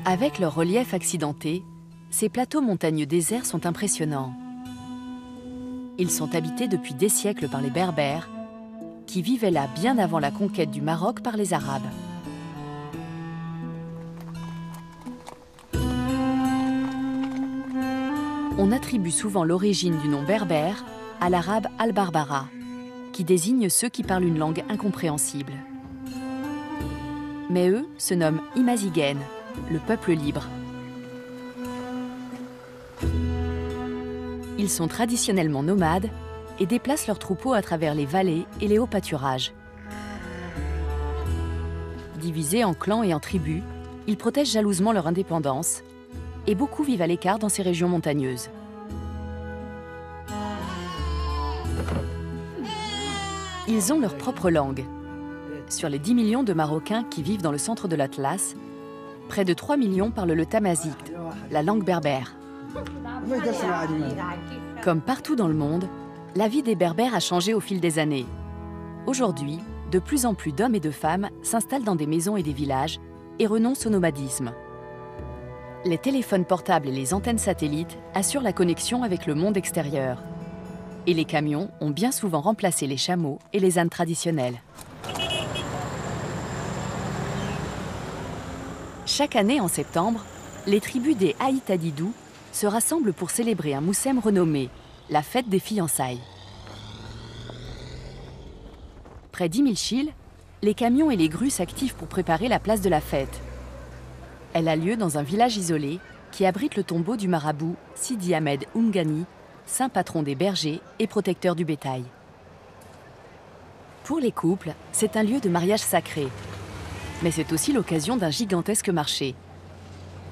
Avec leur relief accidenté, ces plateaux montagneux déserts sont impressionnants. Ils sont habités depuis des siècles par les Berbères, qui vivaient là bien avant la conquête du Maroc par les Arabes. On attribue souvent l'origine du nom berbère à l'arabe al-Barbara, qui désigne ceux qui parlent une langue incompréhensible. Mais eux se nomment Imazighen, le peuple libre. Ils sont traditionnellement nomades et déplacent leurs troupeaux à travers les vallées et les hauts pâturages. Divisés en clans et en tribus, ils protègent jalousement leur indépendance et beaucoup vivent à l'écart dans ces régions montagneuses. Ils ont leur propre langue. Sur les 10 millions de Marocains qui vivent dans le centre de l'Atlas, près de 3 millions parlent le tamazight, la langue berbère. Comme partout dans le monde, la vie des Berbères a changé au fil des années. Aujourd'hui, de plus en plus d'hommes et de femmes s'installent dans des maisons et des villages et renoncent au nomadisme. Les téléphones portables et les antennes satellites assurent la connexion avec le monde extérieur. Et les camions ont bien souvent remplacé les chameaux et les ânes traditionnels. Chaque année en septembre, les tribus des Aïtadidou se rassemblent pour célébrer un moussem renommé, la fête des fiançailles. Près d'Imilchil, les camions et les grues s'activent pour préparer la place de la fête. Elle a lieu dans un village isolé qui abrite le tombeau du marabout Sidi Ahmed Oumgani, saint patron des bergers et protecteur du bétail. Pour les couples, c'est un lieu de mariage sacré. Mais c'est aussi l'occasion d'un gigantesque marché.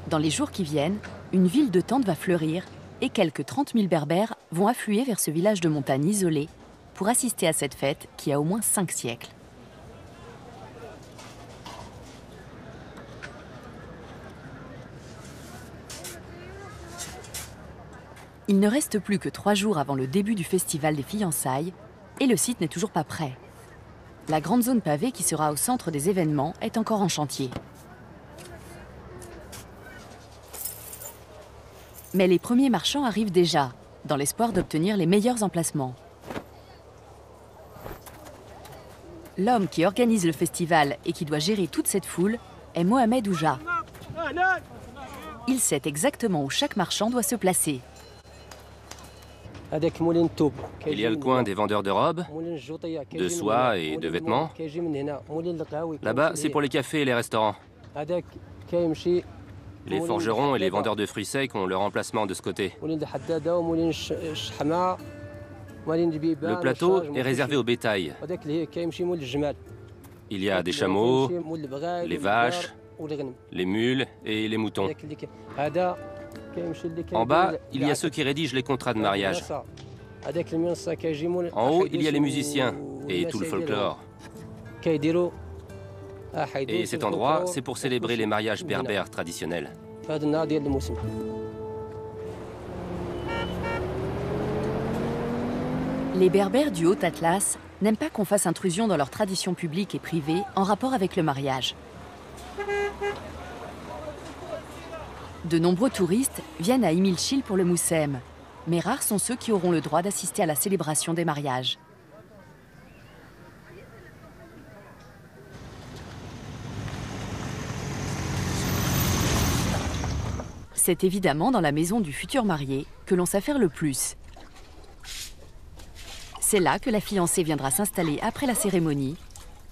Dans les jours qui viennent, une ville de tentes va fleurir et quelques 30 000 Berbères vont affluer vers ce village de montagne isolé pour assister à cette fête qui a au moins 5 siècles. Il ne reste plus que 3 jours avant le début du festival des fiançailles et le site n'est toujours pas prêt. La grande zone pavée qui sera au centre des événements est encore en chantier. Mais les premiers marchands arrivent déjà, dans l'espoir d'obtenir les meilleurs emplacements. L'homme qui organise le festival et qui doit gérer toute cette foule est Mohamed Ouja. Il sait exactement où chaque marchand doit se placer. Il y a le coin des vendeurs de robes, de soie et de vêtements. Là-bas, c'est pour les cafés et les restaurants. Les forgerons et les vendeurs de fruits secs ont leur emplacement de ce côté. Le plateau est réservé au bétail. Il y a des chameaux, les vaches, les mules et les moutons. En bas, il y a ceux qui rédigent les contrats de mariage. En haut, il y a les musiciens et tout le folklore. Et cet endroit, c'est pour célébrer les mariages berbères traditionnels. Les Berbères du Haut-Atlas n'aiment pas qu'on fasse intrusion dans leurs traditions publiques et privées en rapport avec le mariage. De nombreux touristes viennent à Imilchil pour le moussem, mais rares sont ceux qui auront le droit d'assister à la célébration des mariages. C'est évidemment dans la maison du futur marié que l'on s'affaire le plus. C'est là que la fiancée viendra s'installer après la cérémonie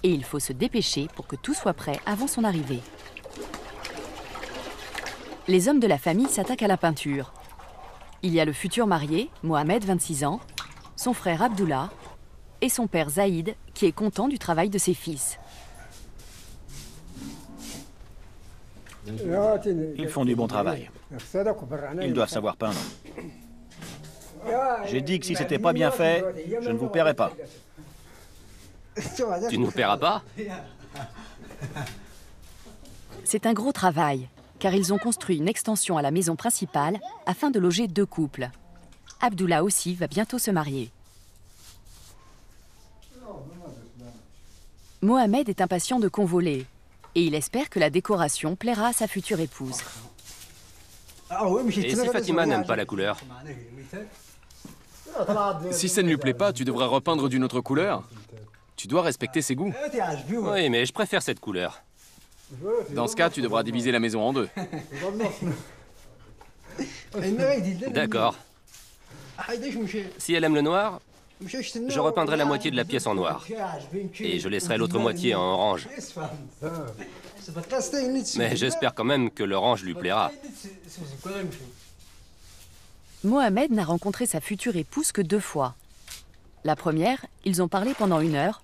et il faut se dépêcher pour que tout soit prêt avant son arrivée. Les hommes de la famille s'attaquent à la peinture. Il y a le futur marié, Mohamed, 26 ans, son frère Abdullah et son père Zaïd, qui est content du travail de ses fils. Ils font du bon travail. Ils doivent savoir peindre. J'ai dit que si c'était pas bien fait, je ne vous paierai pas. Tu ne nous paieras pas? C'est un gros travail, car ils ont construit une extension à la maison principale afin de loger 2 couples. Abdullah aussi va bientôt se marier. Mohamed est impatient de convoler. et il espère que la décoration plaira à sa future épouse. Et si Fatima n'aime pas la couleur? Si ça ne lui plaît pas, tu devrais repeindre d'une autre couleur. Tu dois respecter ses goûts. Oui, mais je préfère cette couleur. Dans ce cas, tu devras diviser la maison en deux. D'accord. Si elle aime le noir, je repeindrai la moitié de la pièce en noir. Et je laisserai l'autre moitié en orange. Mais j'espère quand même que l'orange lui plaira. Mohamed n'a rencontré sa future épouse que 2 fois. La première, ils ont parlé pendant 1 heure,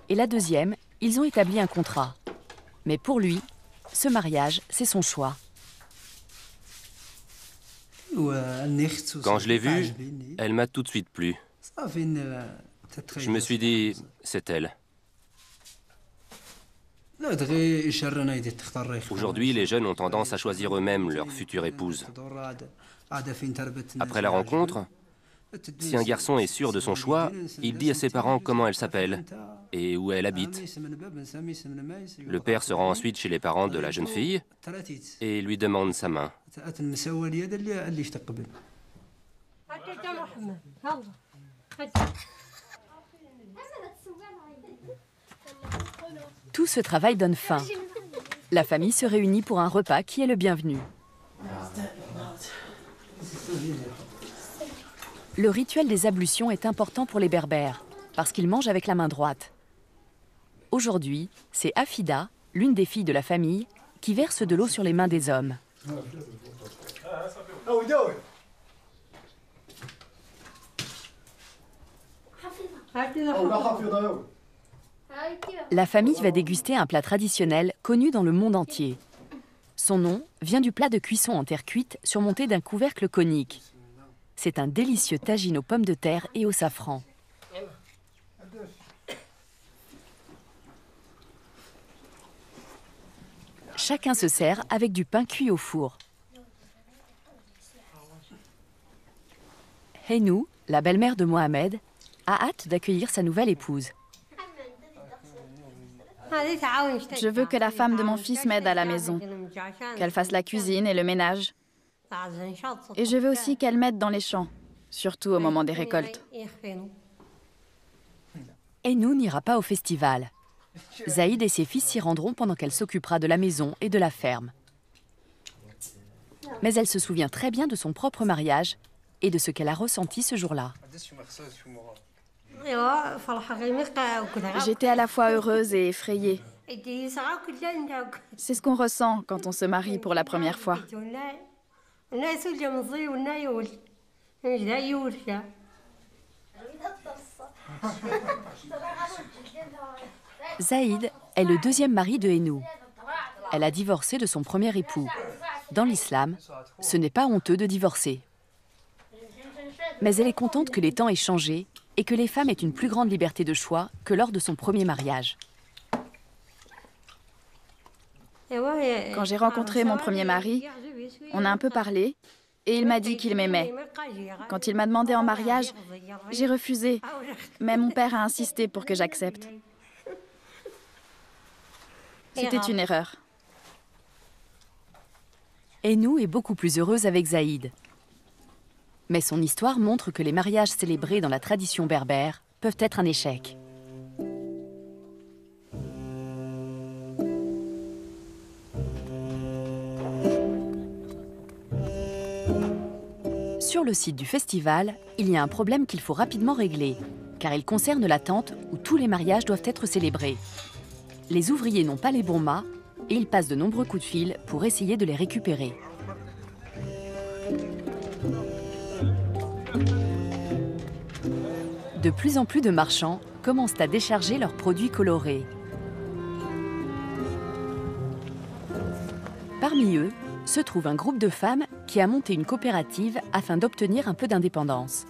et la deuxième, ils ont établi un contrat. Mais pour lui, ce mariage, c'est son choix. Quand je l'ai vue, elle m'a tout de suite plu. Je me suis dit, c'est elle. Aujourd'hui, les jeunes ont tendance à choisir eux-mêmes leur future épouse. Après la rencontre, si un garçon est sûr de son choix, il dit à ses parents comment elle s'appelle et où elle habite. Le père se rend ensuite chez les parents de la jeune fille et lui demande sa main. Tout ce travail donne faim. La famille se réunit pour un repas qui est le bienvenu. Le rituel des ablutions est important pour les Berbères, parce qu'ils mangent avec la main droite. Aujourd'hui, c'est Afida, l'une des filles de la famille, qui verse de l'eau sur les mains des hommes. La famille va déguster un plat traditionnel connu dans le monde entier. Son nom vient du plat de cuisson en terre cuite surmonté d'un couvercle conique. C'est un délicieux tagine aux pommes de terre et au safran. Chacun se sert avec du pain cuit au four. Heinou, la belle-mère de Mohamed, a hâte d'accueillir sa nouvelle épouse. Je veux que la femme de mon fils m'aide à la maison, qu'elle fasse la cuisine et le ménage. Et je veux aussi qu'elle m'aide dans les champs, surtout au moment des récoltes. Heinou n'ira pas au festival. Zaïd et ses fils s'y rendront pendant qu'elle s'occupera de la maison et de la ferme. Mais elle se souvient très bien de son propre mariage et de ce qu'elle a ressenti ce jour-là. J'étais à la fois heureuse et effrayée. C'est ce qu'on ressent quand on se marie pour la première fois. Zaïd est le deuxième mari de Heinou. Elle a divorcé de son premier époux. Dans l'islam, ce n'est pas honteux de divorcer. Mais elle est contente que les temps aient changé et que les femmes aient une plus grande liberté de choix que lors de son premier mariage. Quand j'ai rencontré mon premier mari, on a un peu parlé et il m'a dit qu'il m'aimait. Quand il m'a demandé en mariage, j'ai refusé, mais mon père a insisté pour que j'accepte. C'était une erreur. Heinou est beaucoup plus heureuse avec Zaïd. Mais son histoire montre que les mariages célébrés dans la tradition berbère peuvent être un échec. Sur le site du festival, il y a un problème qu'il faut rapidement régler, car il concerne la tente où tous les mariages doivent être célébrés. Les ouvriers n'ont pas les bons mâts et ils passent de nombreux coups de fil pour essayer de les récupérer. De plus en plus de marchands commencent à décharger leurs produits colorés. Parmi eux, se trouve un groupe de femmes qui a monté une coopérative afin d'obtenir un peu d'indépendance.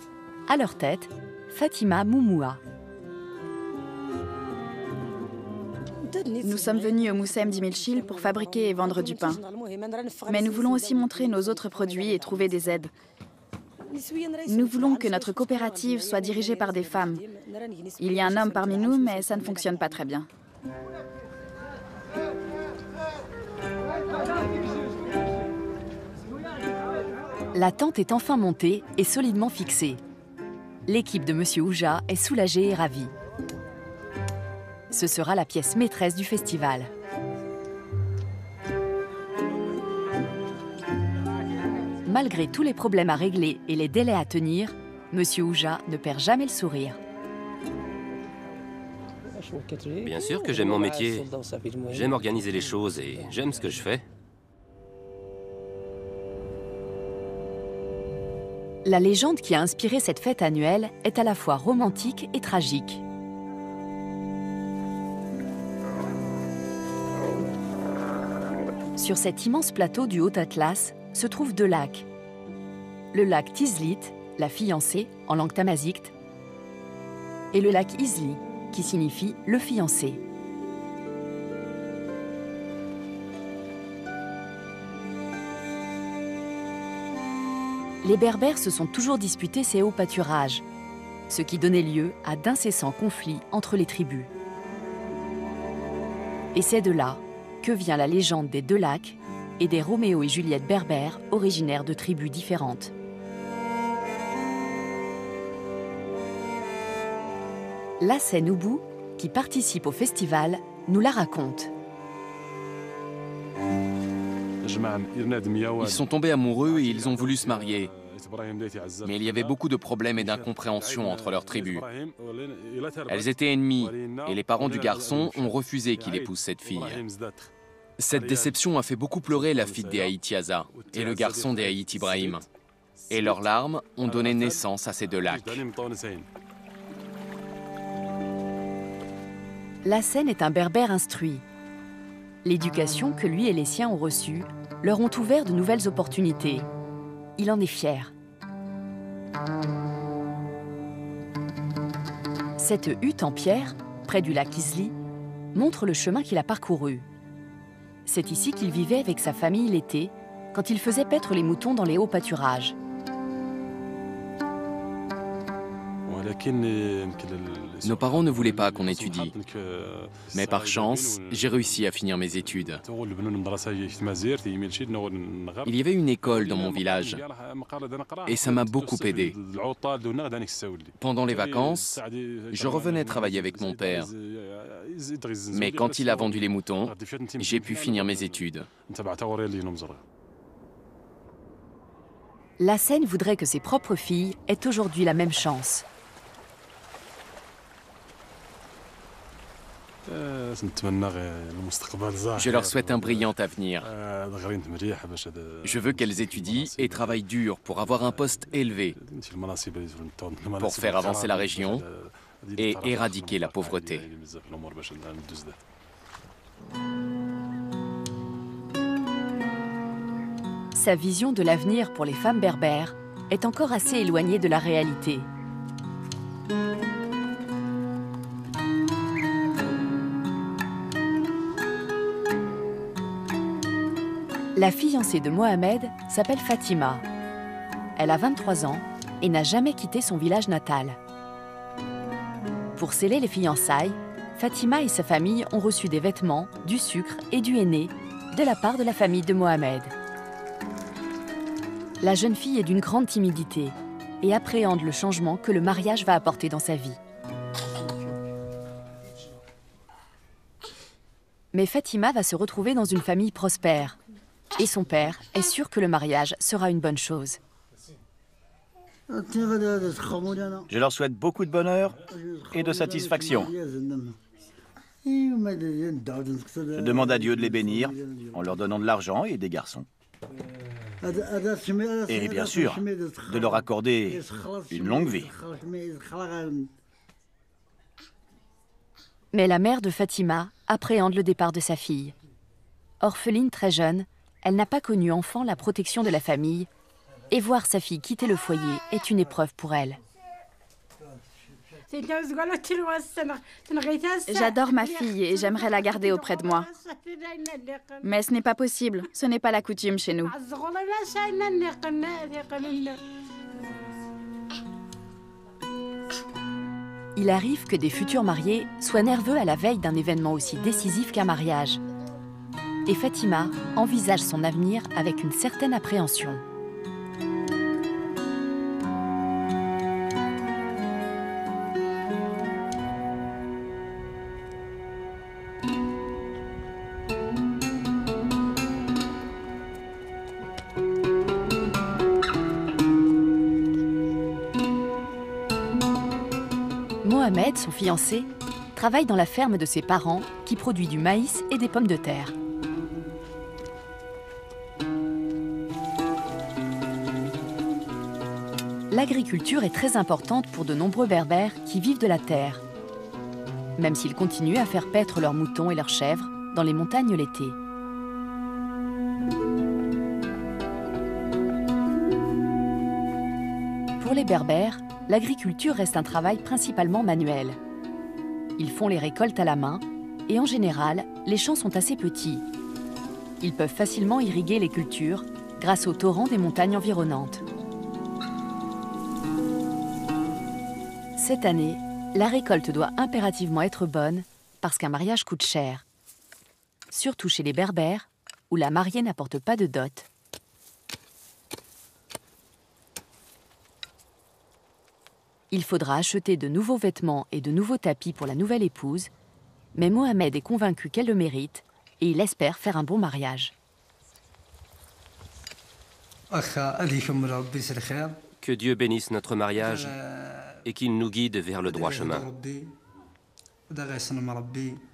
À leur tête, Fatima Moumoua. Nous sommes venus au Moussem d'Imilchil pour fabriquer et vendre du pain. Mais nous voulons aussi montrer nos autres produits et trouver des aides. Nous voulons que notre coopérative soit dirigée par des femmes. Il y a un homme parmi nous, mais ça ne fonctionne pas très bien. La tente est enfin montée et solidement fixée. L'équipe de Monsieur Ouja est soulagée et ravie. Ce sera la pièce maîtresse du festival. Malgré tous les problèmes à régler et les délais à tenir, Monsieur Ouja ne perd jamais le sourire. Bien sûr que j'aime mon métier. J'aime organiser les choses et j'aime ce que je fais. La légende qui a inspiré cette fête annuelle est à la fois romantique et tragique. Sur cet immense plateau du Haut-Atlas se trouvent deux lacs. Le lac Tizlit, la fiancée en langue tamazight, et le lac Izli, qui signifie le fiancé. Les Berbères se sont toujours disputés ces hauts pâturages, ce qui donnait lieu à d'incessants conflits entre les tribus. Et c'est de là que vient la légende des deux lacs et des Roméo et Juliette berbères originaires de tribus différentes. Lassène Noubou, qui participe au festival, nous la raconte. Ils sont tombés amoureux et ils ont voulu se marier. Mais il y avait beaucoup de problèmes et d'incompréhension entre leurs tribus. Elles étaient ennemies et les parents du garçon ont refusé qu'il épouse cette fille. Cette déception a fait beaucoup pleurer la fille des Haït Yaza et le garçon des Haït Ibrahim. Et leurs larmes ont donné naissance à ces deux lacs. Lassène est un berbère instruit. L'éducation que lui et les siens ont reçue leur ont ouvert de nouvelles opportunités. Il en est fier. Cette hutte en pierre, près du lac Izli, montre le chemin qu'il a parcouru. C'est ici qu'il vivait avec sa famille l'été, quand il faisait paître les moutons dans les hauts pâturages. Nos parents ne voulaient pas qu'on étudie. Mais par chance, j'ai réussi à finir mes études. Il y avait une école dans mon village et ça m'a beaucoup aidé. Pendant les vacances, je revenais travailler avec mon père. Mais quand il a vendu les moutons, j'ai pu finir mes études. Lassène voudrait que ses propres filles aient aujourd'hui la même chance. Je leur souhaite un brillant avenir. Je veux qu'elles étudient et travaillent dur pour avoir un poste élevé, pour faire avancer la région et éradiquer la pauvreté. Sa vision de l'avenir pour les femmes berbères est encore assez éloignée de la réalité. La fiancée de Mohamed s'appelle Fatima. Elle a 23 ans et n'a jamais quitté son village natal. Pour sceller les fiançailles, Fatima et sa famille ont reçu des vêtements, du sucre et du henné de la part de la famille de Mohamed. La jeune fille est d'une grande timidité et appréhende le changement que le mariage va apporter dans sa vie. Mais Fatima va se retrouver dans une famille prospère. Et son père est sûr que le mariage sera une bonne chose. Je leur souhaite beaucoup de bonheur et de satisfaction. Je demande à Dieu de les bénir en leur donnant de l'argent et des garçons. Et bien sûr, de leur accorder une longue vie. Mais la mère de Fatima appréhende le départ de sa fille. Orpheline très jeune, elle n'a pas connu enfant la protection de la famille, et voir sa fille quitter le foyer est une épreuve pour elle. J'adore ma fille et j'aimerais la garder auprès de moi. Mais ce n'est pas possible, ce n'est pas la coutume chez nous. Il arrive que des futurs mariés soient nerveux à la veille d'un événement aussi décisif qu'un mariage. et Fatima envisage son avenir avec une certaine appréhension. Mohamed, son fiancé, travaille dans la ferme de ses parents qui produit du maïs et des pommes de terre. L'agriculture est très importante pour de nombreux Berbères qui vivent de la terre, même s'ils continuent à faire paître leurs moutons et leurs chèvres dans les montagnes l'été. Pour les Berbères, l'agriculture reste un travail principalement manuel. Ils font les récoltes à la main et en général, les champs sont assez petits. Ils peuvent facilement irriguer les cultures grâce aux torrents des montagnes environnantes. Cette année, la récolte doit impérativement être bonne parce qu'un mariage coûte cher. Surtout chez les Berbères, où la mariée n'apporte pas de dot. Il faudra acheter de nouveaux vêtements et de nouveaux tapis pour la nouvelle épouse, mais Mohamed est convaincu qu'elle le mérite et il espère faire un bon mariage. Que Dieu bénisse notre mariage et qu'il nous guide vers le droit chemin.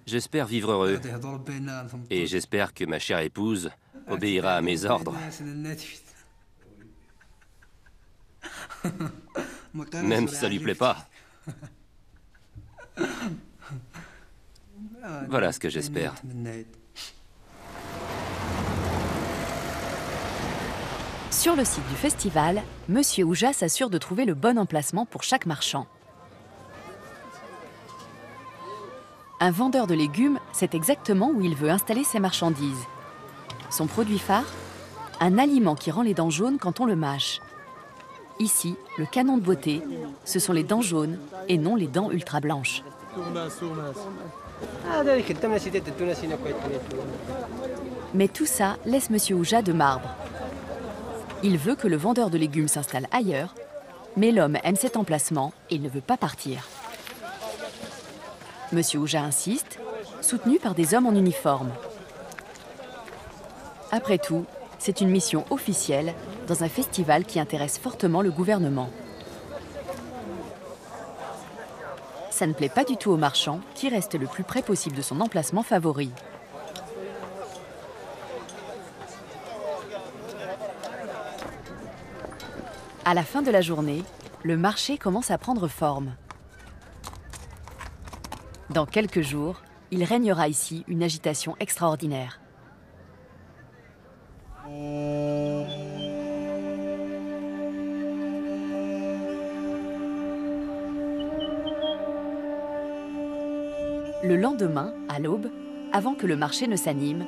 J'espère vivre heureux et j'espère que ma chère épouse obéira à mes ordres. Même si ça lui plaît pas. Voilà ce que j'espère. Sur le site du festival, Monsieur Ouja s'assure de trouver le bon emplacement pour chaque marchand. Un vendeur de légumes sait exactement où il veut installer ses marchandises. Son produit phare, un aliment qui rend les dents jaunes quand on le mâche. Ici, le canon de beauté, ce sont les dents jaunes et non les dents ultra blanches. Mais tout ça laisse Monsieur Ouja de marbre. Il veut que le vendeur de légumes s'installe ailleurs, mais l'homme aime cet emplacement et il ne veut pas partir. Monsieur Ouja insiste, soutenu par des hommes en uniforme. Après tout, c'est une mission officielle dans un festival qui intéresse fortement le gouvernement. Ça ne plaît pas du tout au marchand qui reste le plus près possible de son emplacement favori. À la fin de la journée, le marché commence à prendre forme. Dans quelques jours, il régnera ici une agitation extraordinaire. Le lendemain, à l'aube, avant que le marché ne s'anime,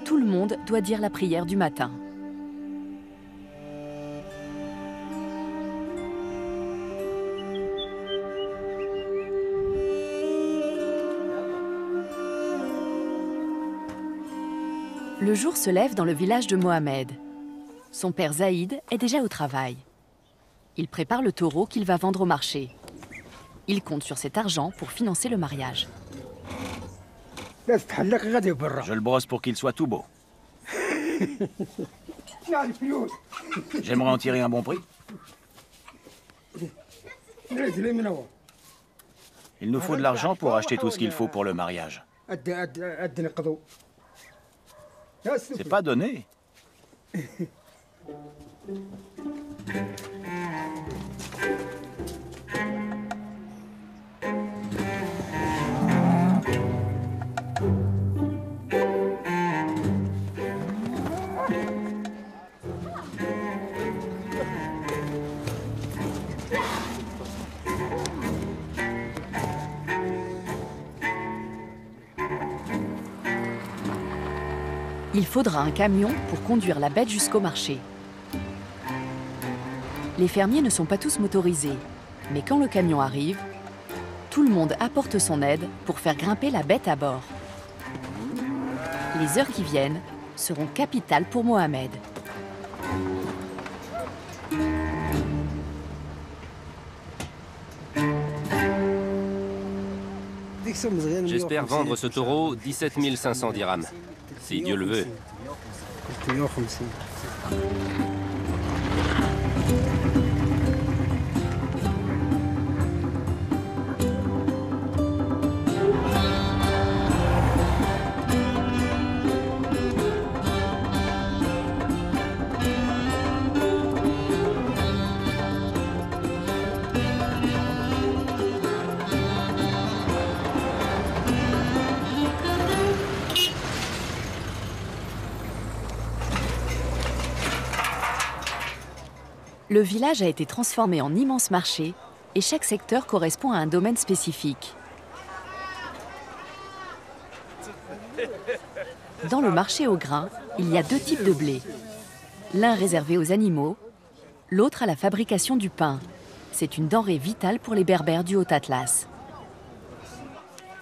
tout le monde doit dire la prière du matin. Le jour se lève dans le village de Mohamed. Son père Zaïd est déjà au travail. Il prépare le taureau qu'il va vendre au marché. Il compte sur cet argent pour financer le mariage. Je le brosse pour qu'il soit tout beau. J'aimerais en tirer un bon prix. Il nous faut de l'argent pour acheter tout ce qu'il faut pour le mariage. C'est pas donné. Il faudra un camion pour conduire la bête jusqu'au marché. Les fermiers ne sont pas tous motorisés, mais quand le camion arrive, tout le monde apporte son aide pour faire grimper la bête à bord. Les heures qui viennent seront capitales pour Mohamed. J'espère vendre ce taureau 17 500 dirhams, si Dieu le veut. Le village a été transformé en immense marché et chaque secteur correspond à un domaine spécifique. Dans le marché au grain, il y a deux types de blé. L'un réservé aux animaux, l'autre à la fabrication du pain. C'est une denrée vitale pour les Berbères du Haut-Atlas.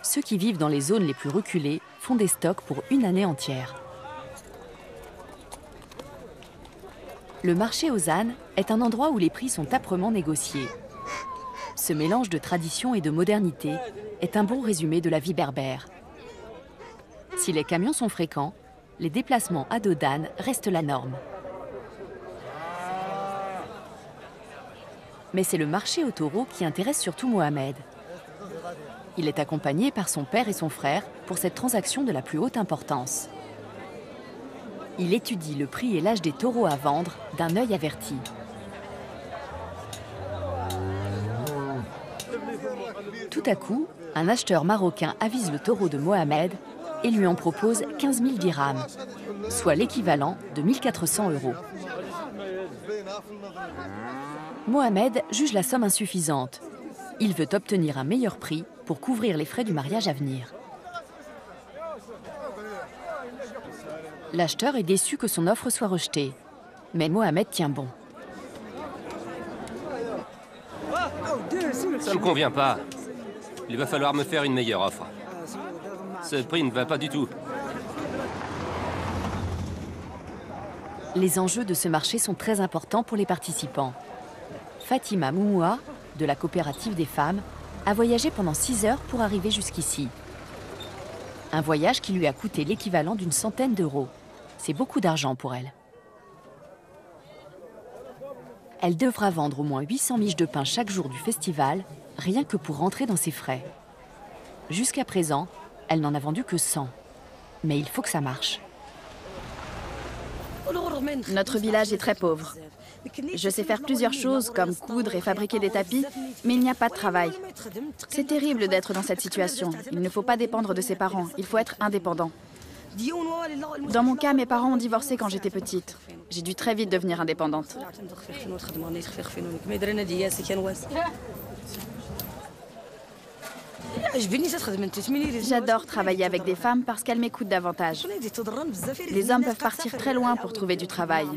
Ceux qui vivent dans les zones les plus reculées font des stocks pour une année entière. Le marché aux ânes est un endroit où les prix sont âprement négociés. Ce mélange de tradition et de modernité est un bon résumé de la vie berbère. Si les camions sont fréquents, les déplacements à dos d'âne restent la norme. Mais c'est le marché aux taureaux qui intéresse surtout Mohamed. Il est accompagné par son père et son frère pour cette transaction de la plus haute importance. Il étudie le prix et l'âge des taureaux à vendre d'un œil averti. Tout à coup, un acheteur marocain avise le taureau de Mohamed et lui en propose 15 000 dirhams, soit l'équivalent de 1 400 €. Mohamed juge la somme insuffisante. Il veut obtenir un meilleur prix pour couvrir les frais du mariage à venir. L'acheteur est déçu que son offre soit rejetée, mais Mohamed tient bon. Ça ne me convient pas. Il va falloir me faire une meilleure offre. Ce prix ne va pas du tout. Les enjeux de ce marché sont très importants pour les participants. Fatima Moumoua, de la coopérative des femmes, a voyagé pendant 6 heures pour arriver jusqu'ici. Un voyage qui lui a coûté l'équivalent d'une centaine d'euros. C'est beaucoup d'argent pour elle. Elle devra vendre au moins 800 miches de pain chaque jour du festival, rien que pour rentrer dans ses frais. Jusqu'à présent, elle n'en a vendu que 100. Mais il faut que ça marche. Notre village est très pauvre. Je sais faire plusieurs choses, comme coudre et fabriquer des tapis, mais il n'y a pas de travail. C'est terrible d'être dans cette situation. Il ne faut pas dépendre de ses parents, il faut être indépendant. Dans mon cas, mes parents ont divorcé quand j'étais petite. J'ai dû très vite devenir indépendante. J'adore travailler avec des femmes parce qu'elles m'écoutent davantage. Les hommes peuvent partir très loin pour trouver du travail.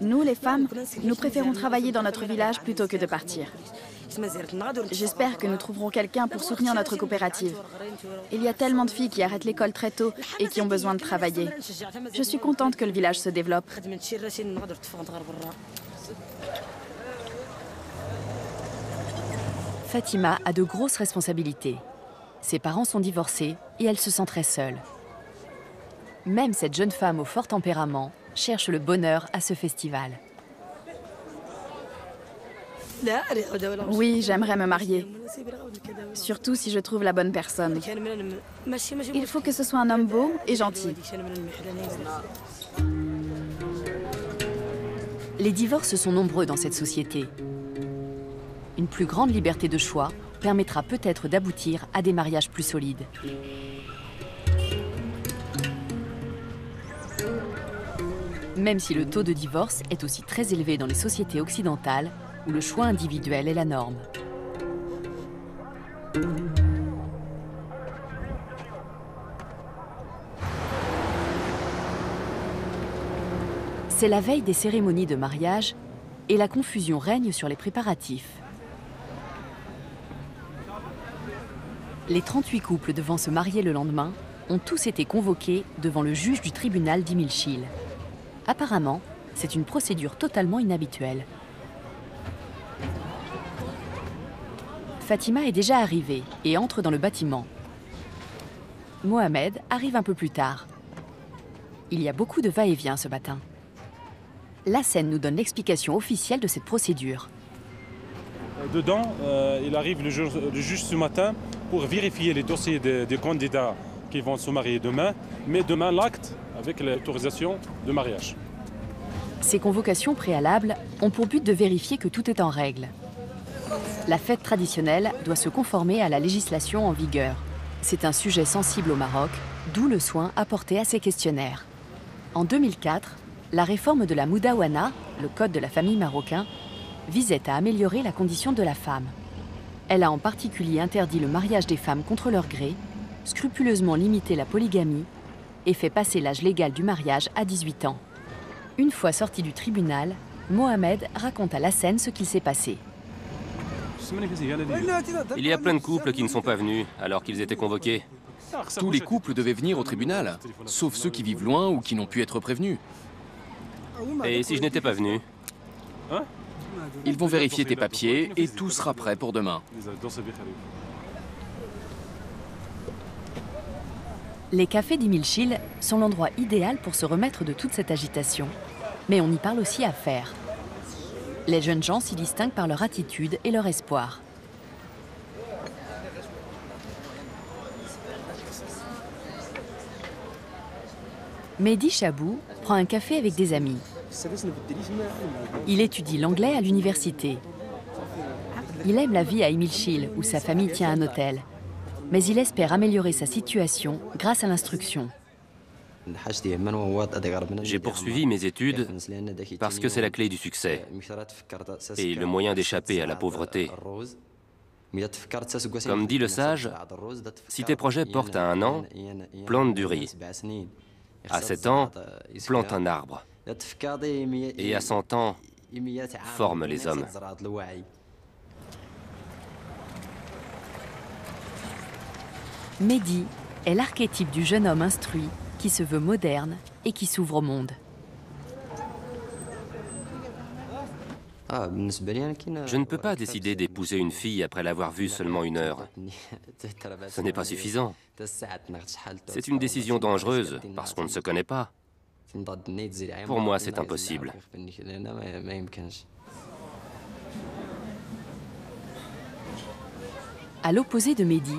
Nous, les femmes, nous préférons travailler dans notre village plutôt que de partir. J'espère que nous trouverons quelqu'un pour soutenir notre coopérative. Il y a tellement de filles qui arrêtent l'école très tôt et qui ont besoin de travailler. Je suis contente que le village se développe. Fatima a de grosses responsabilités. Ses parents sont divorcés et elle se sent très seule. Même cette jeune femme au fort tempérament cherche le bonheur à ce festival. Oui, j'aimerais me marier. Surtout si je trouve la bonne personne. Il faut que ce soit un homme beau et gentil. Les divorces sont nombreux dans cette société. Une plus grande liberté de choix permettra peut-être d'aboutir à des mariages plus solides. Même si le taux de divorce est aussi très élevé dans les sociétés occidentales, où le choix individuel est la norme. C'est la veille des cérémonies de mariage et la confusion règne sur les préparatifs. Les 38 couples devant se marier le lendemain ont tous été convoqués devant le juge du tribunal d'Imilchil. Apparemment, c'est une procédure totalement inhabituelle. Fatima est déjà arrivée et entre dans le bâtiment. Mohamed arrive un peu plus tard. Il y a beaucoup de va-et-vient ce matin. La scène nous donne l'explication officielle de cette procédure. Dedans, il arrive le juge ce matin pour vérifier les dossiers des candidats qui vont se marier demain, mais demain l'acte avec l'autorisation de mariage. Ces convocations préalables ont pour but de vérifier que tout est en règle. La fête traditionnelle doit se conformer à la législation en vigueur. C'est un sujet sensible au Maroc, d'où le soin apporté à ces questionnaires. En 2004, la réforme de la Moudawana, le code de la famille marocain, visait à améliorer la condition de la femme. Elle a en particulier interdit le mariage des femmes contre leur gré, scrupuleusement limité la polygamie et fait passer l'âge légal du mariage à 18 ans. Une fois sorti du tribunal, Mohamed raconte à la scène ce qu'il s'est passé. Il y a plein de couples qui ne sont pas venus alors qu'ils étaient convoqués. Tous les couples devaient venir au tribunal, sauf ceux qui vivent loin ou qui n'ont pu être prévenus. Et si je n'étais pas venu? Ils vont vérifier tes papiers et tout sera prêt pour demain. Les cafés d'Imilchil sont l'endroit idéal pour se remettre de toute cette agitation. Mais on y parle aussi affaires. Les jeunes gens s'y distinguent par leur attitude et leur espoir. Mehdi Chabou prend un café avec des amis. Il étudie l'anglais à l'université. Il aime la vie à Imilchil, où sa famille tient un hôtel. Mais il espère améliorer sa situation grâce à l'instruction. J'ai poursuivi mes études parce que c'est la clé du succès et le moyen d'échapper à la pauvreté. Comme dit le sage, si tes projets portent à 1 an, plante du riz. À 7 ans, plante un arbre. Et à 100 ans, forme les hommes. Mehdi est l'archétype du jeune homme instruit qui se veut moderne et qui s'ouvre au monde. Je ne peux pas décider d'épouser une fille après l'avoir vue seulement 1 heure. Ce n'est pas suffisant. C'est une décision dangereuse parce qu'on ne se connaît pas. Pour moi, c'est impossible. À l'opposé de Mehdi,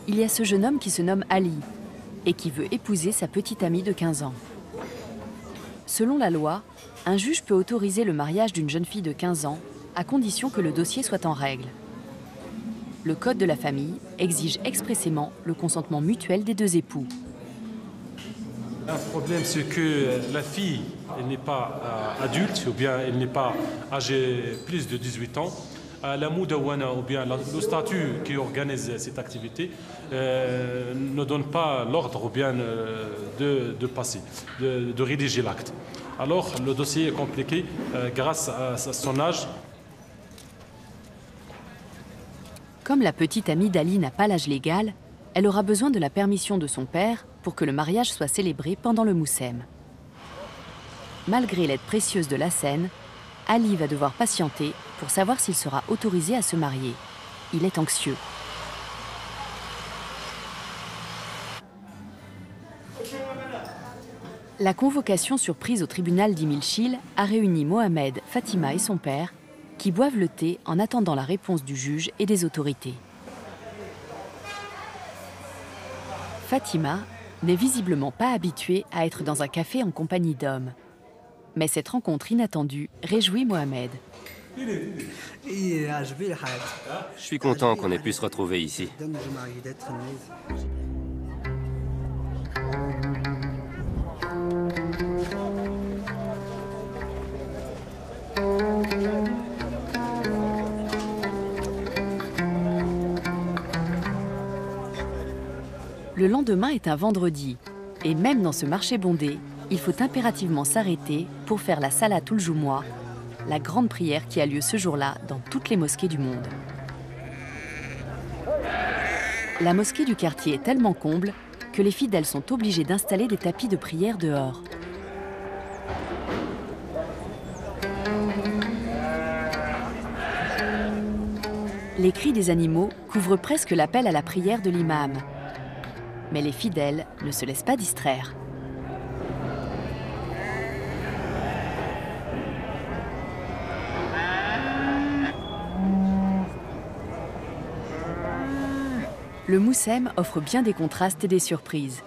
il y a ce jeune homme qui se nomme Ali et qui veut épouser sa petite amie de 15 ans. Selon la loi, un juge peut autoriser le mariage d'une jeune fille de 15 ans à condition que le dossier soit en règle. Le code de la famille exige expressément le consentement mutuel des 2 époux. Un problème, c'est que la fille, elle n'est pas adulte, ou bien elle n'est pas âgée plus de 18 ans. La Moudawana, ou bien le statut qui organise cette activité, ne donne pas l'ordre ou bien de passer, de rédiger l'acte. Alors, le dossier est compliqué grâce à son âge. Comme la petite amie d'Ali n'a pas l'âge légal, elle aura besoin de la permission de son père pour que le mariage soit célébré pendant le Moussem. Malgré l'aide précieuse de la scène, Ali va devoir patienter pour savoir s'il sera autorisé à se marier. Il est anxieux. La convocation surprise au tribunal d'Imilchil a réuni Mohamed, Fatima et son père, qui boivent le thé en attendant la réponse du juge et des autorités. Fatima n'est visiblement pas habituée à être dans un café en compagnie d'hommes. Mais cette rencontre inattendue réjouit Mohamed. Je suis content qu'on ait pu se retrouver ici. Le lendemain est un vendredi, et même dans ce marché bondé, il faut impérativement s'arrêter pour faire la Salatul Jumu'ah, la grande prière qui a lieu ce jour-là dans toutes les mosquées du monde. La mosquée du quartier est tellement comble que les fidèles sont obligés d'installer des tapis de prière dehors. Les cris des animaux couvrent presque l'appel à la prière de l'imam. Mais les fidèles ne se laissent pas distraire. Le Moussem offre bien des contrastes et des surprises.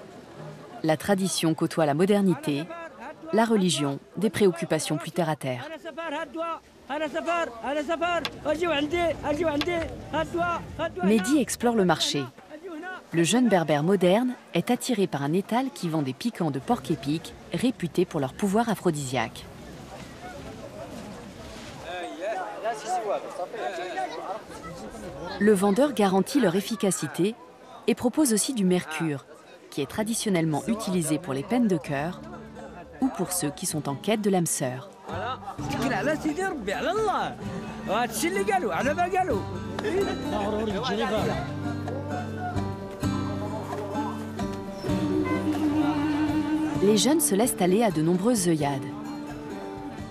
La tradition côtoie la modernité, la religion, des préoccupations plus terre à terre. Mehdi explore le marché. Le jeune berbère moderne est attiré par un étal qui vend des piquants de porc épic, réputés pour leur pouvoir aphrodisiaque. Le vendeur garantit leur efficacité et propose aussi du mercure, qui est traditionnellement utilisé pour les peines de cœur ou pour ceux qui sont en quête de l'âme sœur. Les jeunes se laissent aller à de nombreuses œillades.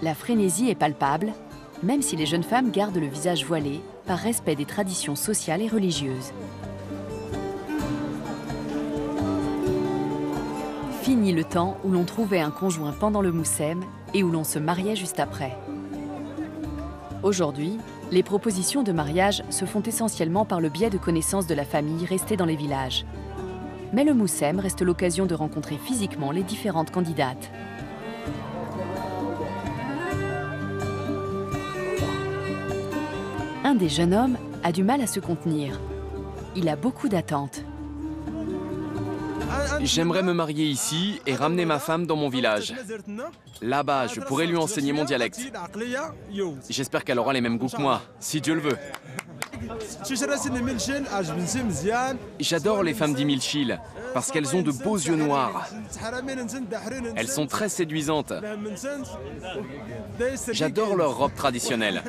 La frénésie est palpable, même si les jeunes femmes gardent le visage voilé par respect des traditions sociales et religieuses. Fini le temps où l'on trouvait un conjoint pendant le Moussem et où l'on se mariait juste après. Aujourd'hui, les propositions de mariage se font essentiellement par le biais de connaissances de la famille restées dans les villages. Mais le Moussem reste l'occasion de rencontrer physiquement les différentes candidates. Un des jeunes hommes a du mal à se contenir. Il a beaucoup d'attentes. J'aimerais me marier ici et ramener ma femme dans mon village. Là-bas, je pourrais lui enseigner mon dialecte. J'espère qu'elle aura les mêmes goûts que moi, si Dieu le veut. J'adore les femmes d'Imilchil parce qu'elles ont de beaux yeux noirs. Elles sont très séduisantes. J'adore leurs robes traditionnelles.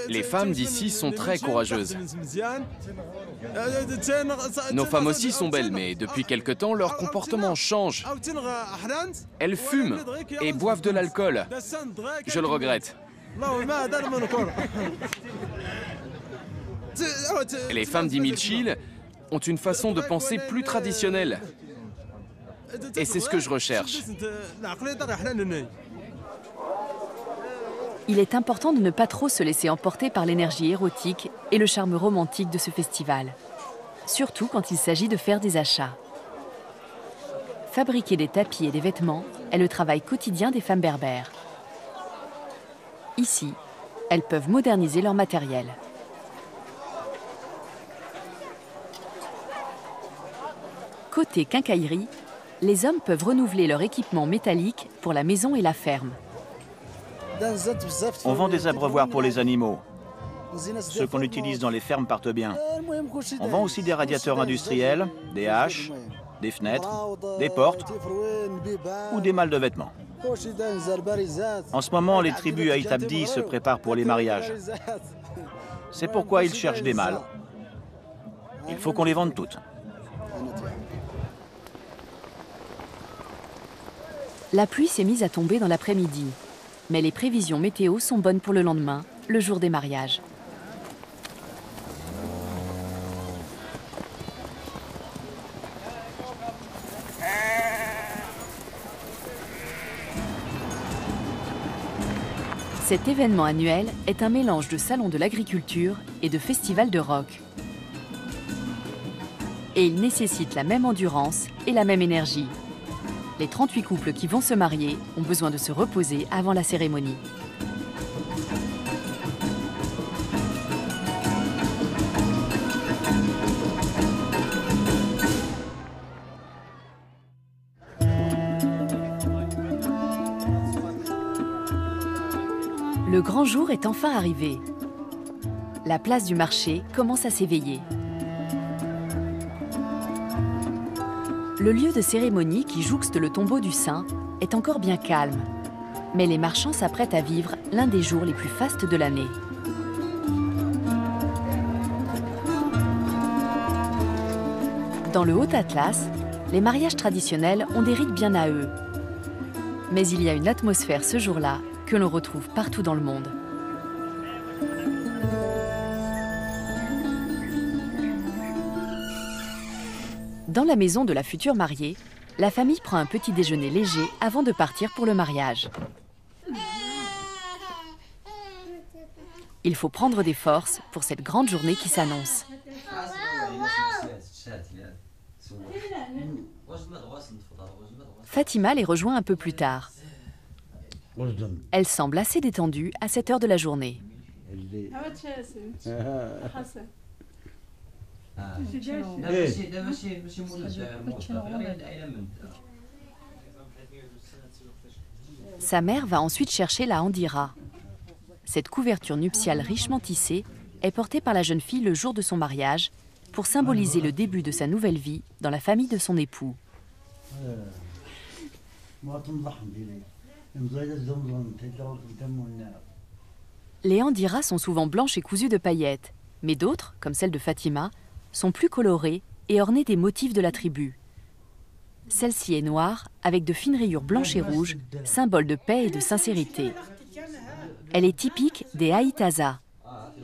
Les femmes d'ici sont très courageuses. Nos femmes aussi sont belles, mais depuis quelque temps, leur comportement change. Elles fument et boivent de l'alcool. Je le regrette. Les femmes d'Imilchil ont une façon de penser plus traditionnelle. Et c'est ce que je recherche. Il est important de ne pas trop se laisser emporter par l'énergie érotique et le charme romantique de ce festival. Surtout quand il s'agit de faire des achats. Fabriquer des tapis et des vêtements est le travail quotidien des femmes berbères. Ici, elles peuvent moderniser leur matériel. Côté quincaillerie, les hommes peuvent renouveler leur équipement métallique pour la maison et la ferme. On vend des abreuvoirs pour les animaux. Ceux qu'on utilise dans les fermes partent bien. On vend aussi des radiateurs industriels, des haches, des fenêtres, des portes ou des malles de vêtements. En ce moment, les tribus Aït Abdi se préparent pour les mariages. C'est pourquoi ils cherchent des malles. Il faut qu'on les vende toutes. La pluie s'est mise à tomber dans l'après-midi. Mais les prévisions météo sont bonnes pour le lendemain, le jour des mariages. Cet événement annuel est un mélange de salon de l'agriculture et de festival de rock. Et il nécessite la même endurance et la même énergie. Les 38 couples qui vont se marier ont besoin de se reposer avant la cérémonie. Le grand jour est enfin arrivé. La place du marché commence à s'éveiller. Le lieu de cérémonie qui jouxte le tombeau du saint est encore bien calme. Mais les marchands s'apprêtent à vivre l'un des jours les plus fastes de l'année. Dans le Haut-Atlas, les mariages traditionnels ont des rites bien à eux. Mais il y a une atmosphère ce jour-là que l'on retrouve partout dans le monde. Dans la maison de la future mariée, la famille prend un petit déjeuner léger avant de partir pour le mariage. Il faut prendre des forces pour cette grande journée qui s'annonce. Fatima les rejoint un peu plus tard. Elle semble assez détendue à cette heure de la journée. Sa mère va ensuite chercher la handira. Cette couverture nuptiale richement tissée est portée par la jeune fille le jour de son mariage pour symboliser le début de sa nouvelle vie dans la famille de son époux. Les handiras sont souvent blanches et cousues de paillettes, mais d'autres, comme celle de Fatima, sont plus colorées et ornées des motifs de la tribu. Celle-ci est noire, avec de fines rayures blanches et rouges, symbole de paix et de sincérité. Elle est typique des Haïtaza,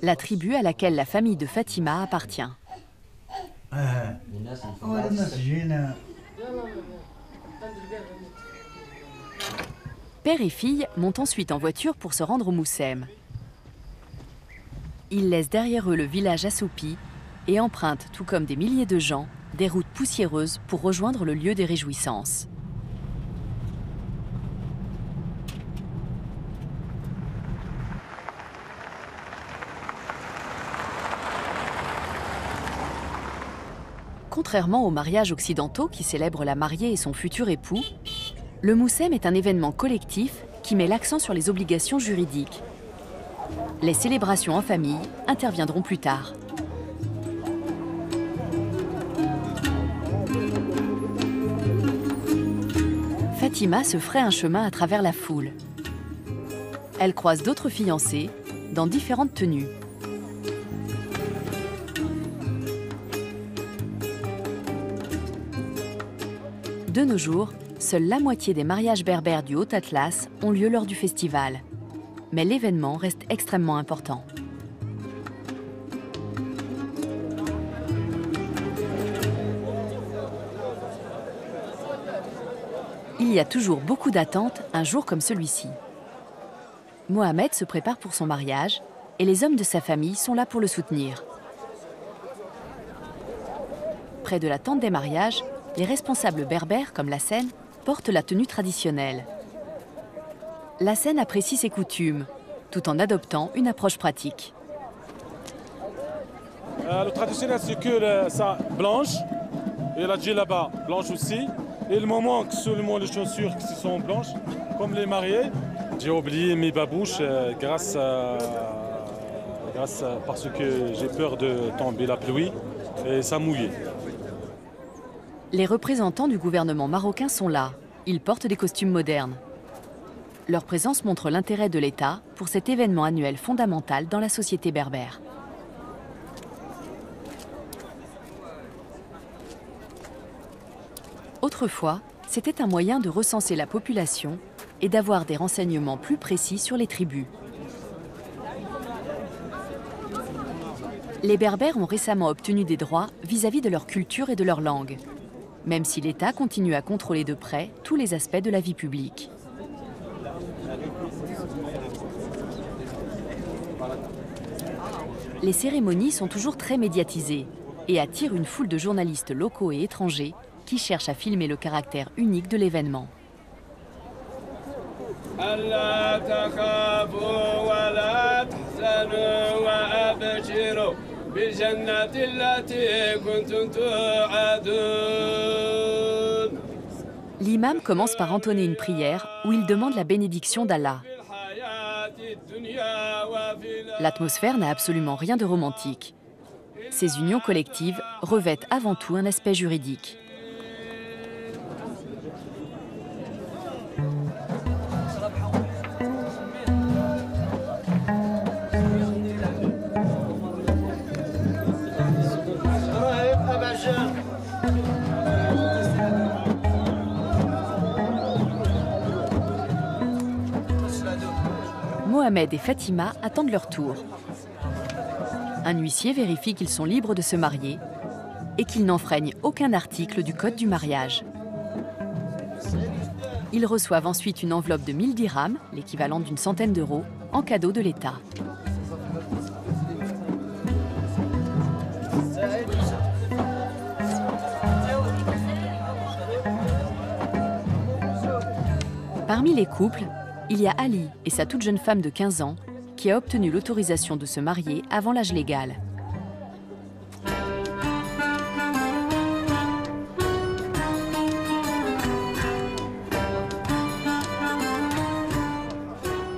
la tribu à laquelle la famille de Fatima appartient. Père et fille montent ensuite en voiture pour se rendre au Moussem. Ils laissent derrière eux le village assoupi et empruntent, tout comme des milliers de gens, des routes poussiéreuses pour rejoindre le lieu des réjouissances. Contrairement aux mariages occidentaux qui célèbrent la mariée et son futur époux, le Moussem est un événement collectif qui met l'accent sur les obligations juridiques. Les célébrations en famille interviendront plus tard. Fatima se ferait un chemin à travers la foule. Elle croise d'autres fiancés dans différentes tenues. De nos jours, seule la moitié des mariages berbères du Haut-Atlas ont lieu lors du festival. Mais l'événement reste extrêmement important. Il y a toujours beaucoup d'attentes un jour comme celui-ci. Mohamed se prépare pour son mariage et les hommes de sa famille sont là pour le soutenir. Près de la tente des mariages, les responsables berbères, comme la Seine, portent la tenue traditionnelle. La Seine apprécie ses coutumes, tout en adoptant une approche pratique. Le traditionnel, c'est que ça blanche, et la djellaba blanche aussi. Et il me manque seulement les chaussures qui sont blanches, comme les mariés. J'ai oublié mes babouches parce que j'ai peur de tomber la pluie et ça mouillait. Les représentants du gouvernement marocain sont là. Ils portent des costumes modernes. Leur présence montre l'intérêt de l'État pour cet événement annuel fondamental dans la société berbère. Autrefois, c'était un moyen de recenser la population et d'avoir des renseignements plus précis sur les tribus. Les Berbères ont récemment obtenu des droits vis-à-vis de leur culture et de leur langue, même si l'État continue à contrôler de près tous les aspects de la vie publique. Les cérémonies sont toujours très médiatisées et attirent une foule de journalistes locaux et étrangers qui cherchent à filmer le caractère unique de l'événement. L'imam commence par entonner une prière où il demande la bénédiction d'Allah. L'atmosphère n'a absolument rien de romantique. Ces unions collectives revêtent avant tout un aspect juridique. Mohamed et Fatima attendent leur tour. Un huissier vérifie qu'ils sont libres de se marier et qu'ils n'enfreignent aucun article du code du mariage. Ils reçoivent ensuite une enveloppe de 1000 dirhams, l'équivalent d'une centaine d'euros, en cadeau de l'État. Parmi les couples, il y a Ali et sa toute jeune femme de 15 ans qui a obtenu l'autorisation de se marier avant l'âge légal.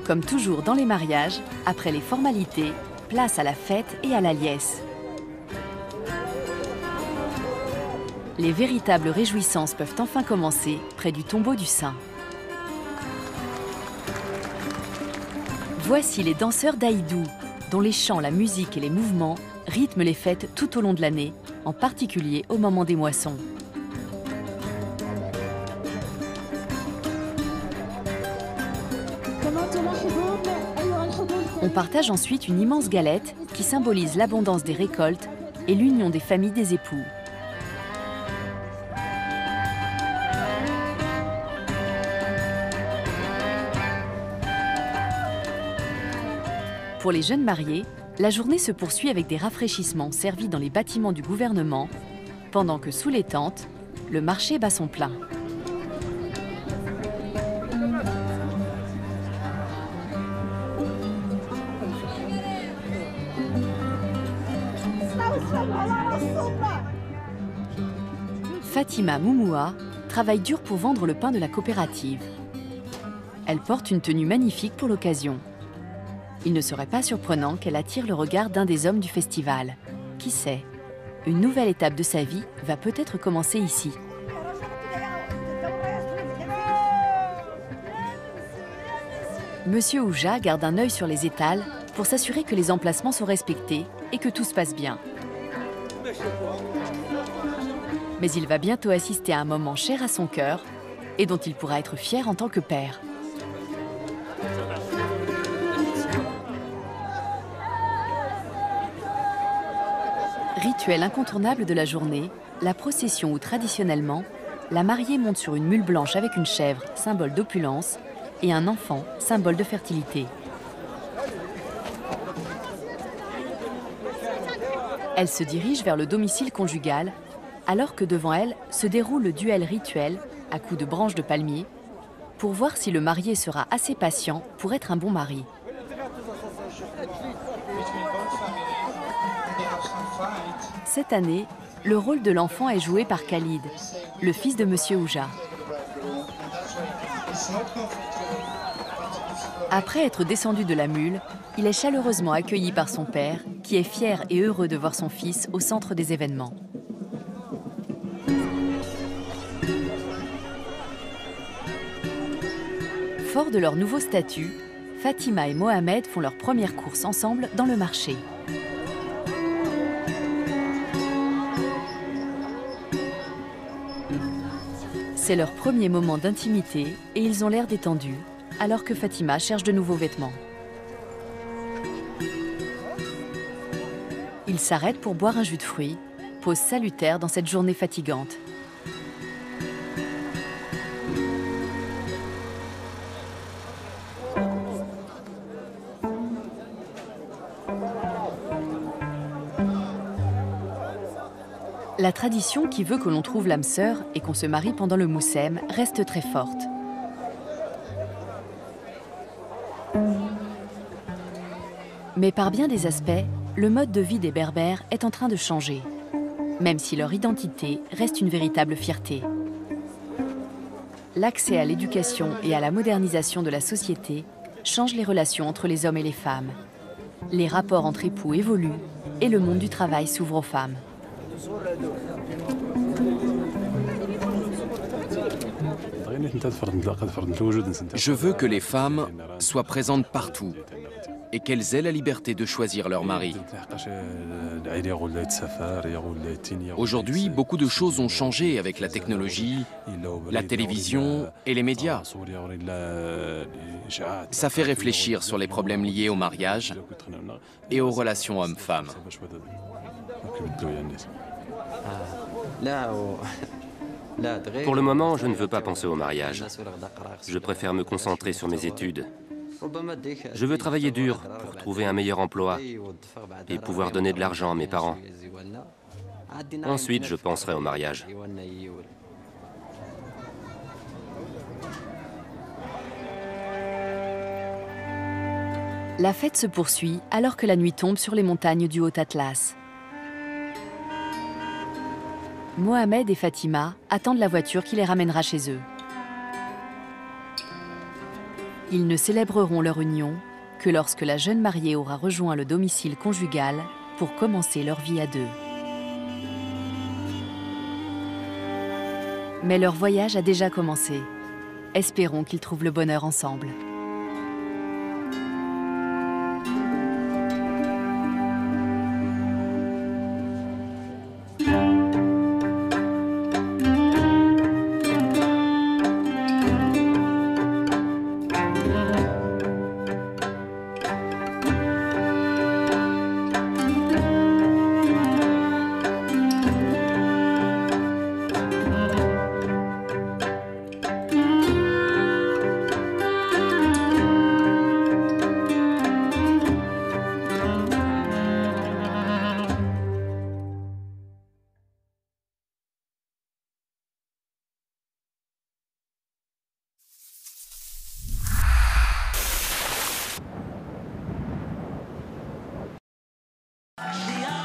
Comme toujours dans les mariages, après les formalités, place à la fête et à la liesse. Les véritables réjouissances peuvent enfin commencer près du tombeau du saint. Voici les danseurs d'Aïdou, dont les chants, la musique et les mouvements rythment les fêtes tout au long de l'année, en particulier au moment des moissons. On partage ensuite une immense galette qui symbolise l'abondance des récoltes et l'union des familles des époux. Pour les jeunes mariés, la journée se poursuit avec des rafraîchissements servis dans les bâtiments du gouvernement, pendant que sous les tentes, le marché bat son plein. Fatima Moumoua travaille dur pour vendre le pain de la coopérative. Elle porte une tenue magnifique pour l'occasion. Il ne serait pas surprenant qu'elle attire le regard d'un des hommes du festival. Qui sait, une nouvelle étape de sa vie va peut-être commencer ici. Monsieur Ouja garde un œil sur les étals pour s'assurer que les emplacements sont respectés et que tout se passe bien. Mais il va bientôt assister à un moment cher à son cœur et dont il pourra être fier en tant que père. Rituel incontournable de la journée, la procession où traditionnellement, la mariée monte sur une mule blanche avec une chèvre, symbole d'opulence, et un enfant, symbole de fertilité. Elle se dirige vers le domicile conjugal, alors que devant elle se déroule le duel rituel à coups de branches de palmier, pour voir si le marié sera assez patient pour être un bon mari. Cette année, le rôle de l'enfant est joué par Khalid, le fils de Monsieur Ouja. Après être descendu de la mule, il est chaleureusement accueilli par son père, qui est fier et heureux de voir son fils au centre des événements. Forts de leur nouveau statut, Fatima et Mohamed font leur première course ensemble dans le marché. C'est leur premier moment d'intimité et ils ont l'air détendus, alors que Fatima cherche de nouveaux vêtements. Ils s'arrêtent pour boire un jus de fruits, pause salutaire dans cette journée fatigante. La tradition qui veut que l'on trouve l'âme sœur et qu'on se marie pendant le moussem reste très forte. Mais par bien des aspects, le mode de vie des Berbères est en train de changer, même si leur identité reste une véritable fierté. L'accès à l'éducation et à la modernisation de la société change les relations entre les hommes et les femmes. Les rapports entre époux évoluent et le monde du travail s'ouvre aux femmes. Je veux que les femmes soient présentes partout et qu'elles aient la liberté de choisir leur mari. Aujourd'hui, beaucoup de choses ont changé avec la technologie, la télévision et les médias. Ça fait réfléchir sur les problèmes liés au mariage et aux relations hommes-femmes. Pour le moment, je ne veux pas penser au mariage. Je préfère me concentrer sur mes études. Je veux travailler dur pour trouver un meilleur emploi et pouvoir donner de l'argent à mes parents. Ensuite, je penserai au mariage. La fête se poursuit alors que la nuit tombe sur les montagnes du Haut-Atlas. Mohamed et Fatima attendent la voiture qui les ramènera chez eux. Ils ne célébreront leur union que lorsque la jeune mariée aura rejoint le domicile conjugal pour commencer leur vie à deux. Mais leur voyage a déjà commencé. Espérons qu'ils trouvent le bonheur ensemble.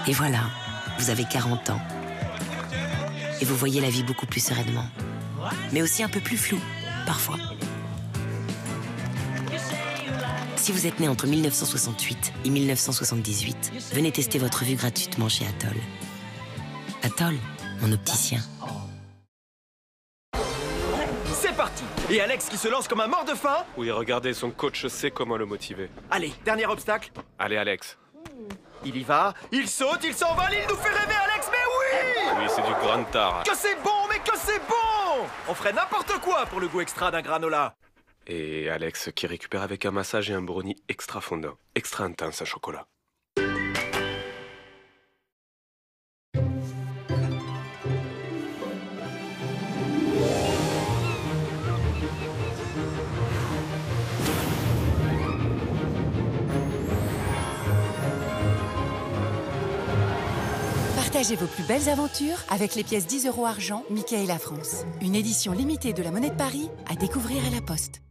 Et voilà, vous avez 40 ans. Et vous voyez la vie beaucoup plus sereinement. Mais aussi un peu plus floue, parfois. Si vous êtes né entre 1968 et 1978, venez tester votre vue gratuitement chez Atoll. Atoll, mon opticien. C'est parti! Et Alex qui se lance comme un mort de faim? Oui, regardez, son coach sait comment le motiver. Allez, dernier obstacle. Allez, Alex. Il y va, il saute, il s'envole, il nous fait rêver, Alex, mais oui! Oui, c'est du grand tard. Que c'est bon, mais que c'est bon! On ferait n'importe quoi pour le goût extra d'un granola. Et Alex qui récupère avec un massage et un brownie extra fondant, extra intense à chocolat. Partagez vos plus belles aventures avec les pièces 10 € argent Mickey et la France. Une édition limitée de la Monnaie de Paris à découvrir à la Poste.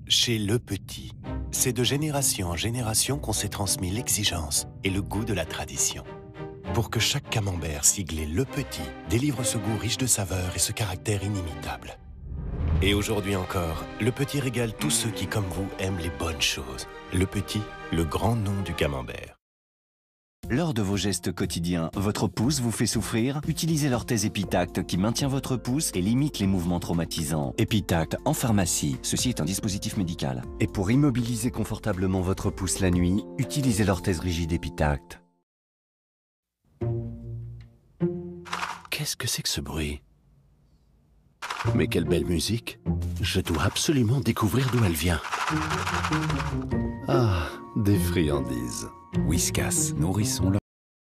Chez Le Petit, c'est de génération en génération qu'on s'est transmis l'exigence et le goût de la tradition. Pour que chaque camembert siglé Le Petit délivre ce goût riche de saveurs et ce caractère inimitable. Et aujourd'hui encore, Le Petit régale tous ceux qui, comme vous, aiment les bonnes choses. Le Petit, le grand nom du camembert. Lors de vos gestes quotidiens, votre pouce vous fait souffrir? Utilisez l'orthèse Epitact qui maintient votre pouce et limite les mouvements traumatisants. Epitact en pharmacie. Ceci est un dispositif médical. Et pour immobiliser confortablement votre pouce la nuit, utilisez l'orthèse rigide Epitact. Qu'est-ce que c'est que ce bruit? Mais quelle belle musique! Je dois absolument découvrir d'où elle vient. Ah, des friandises. Whiskas, nourrissons leur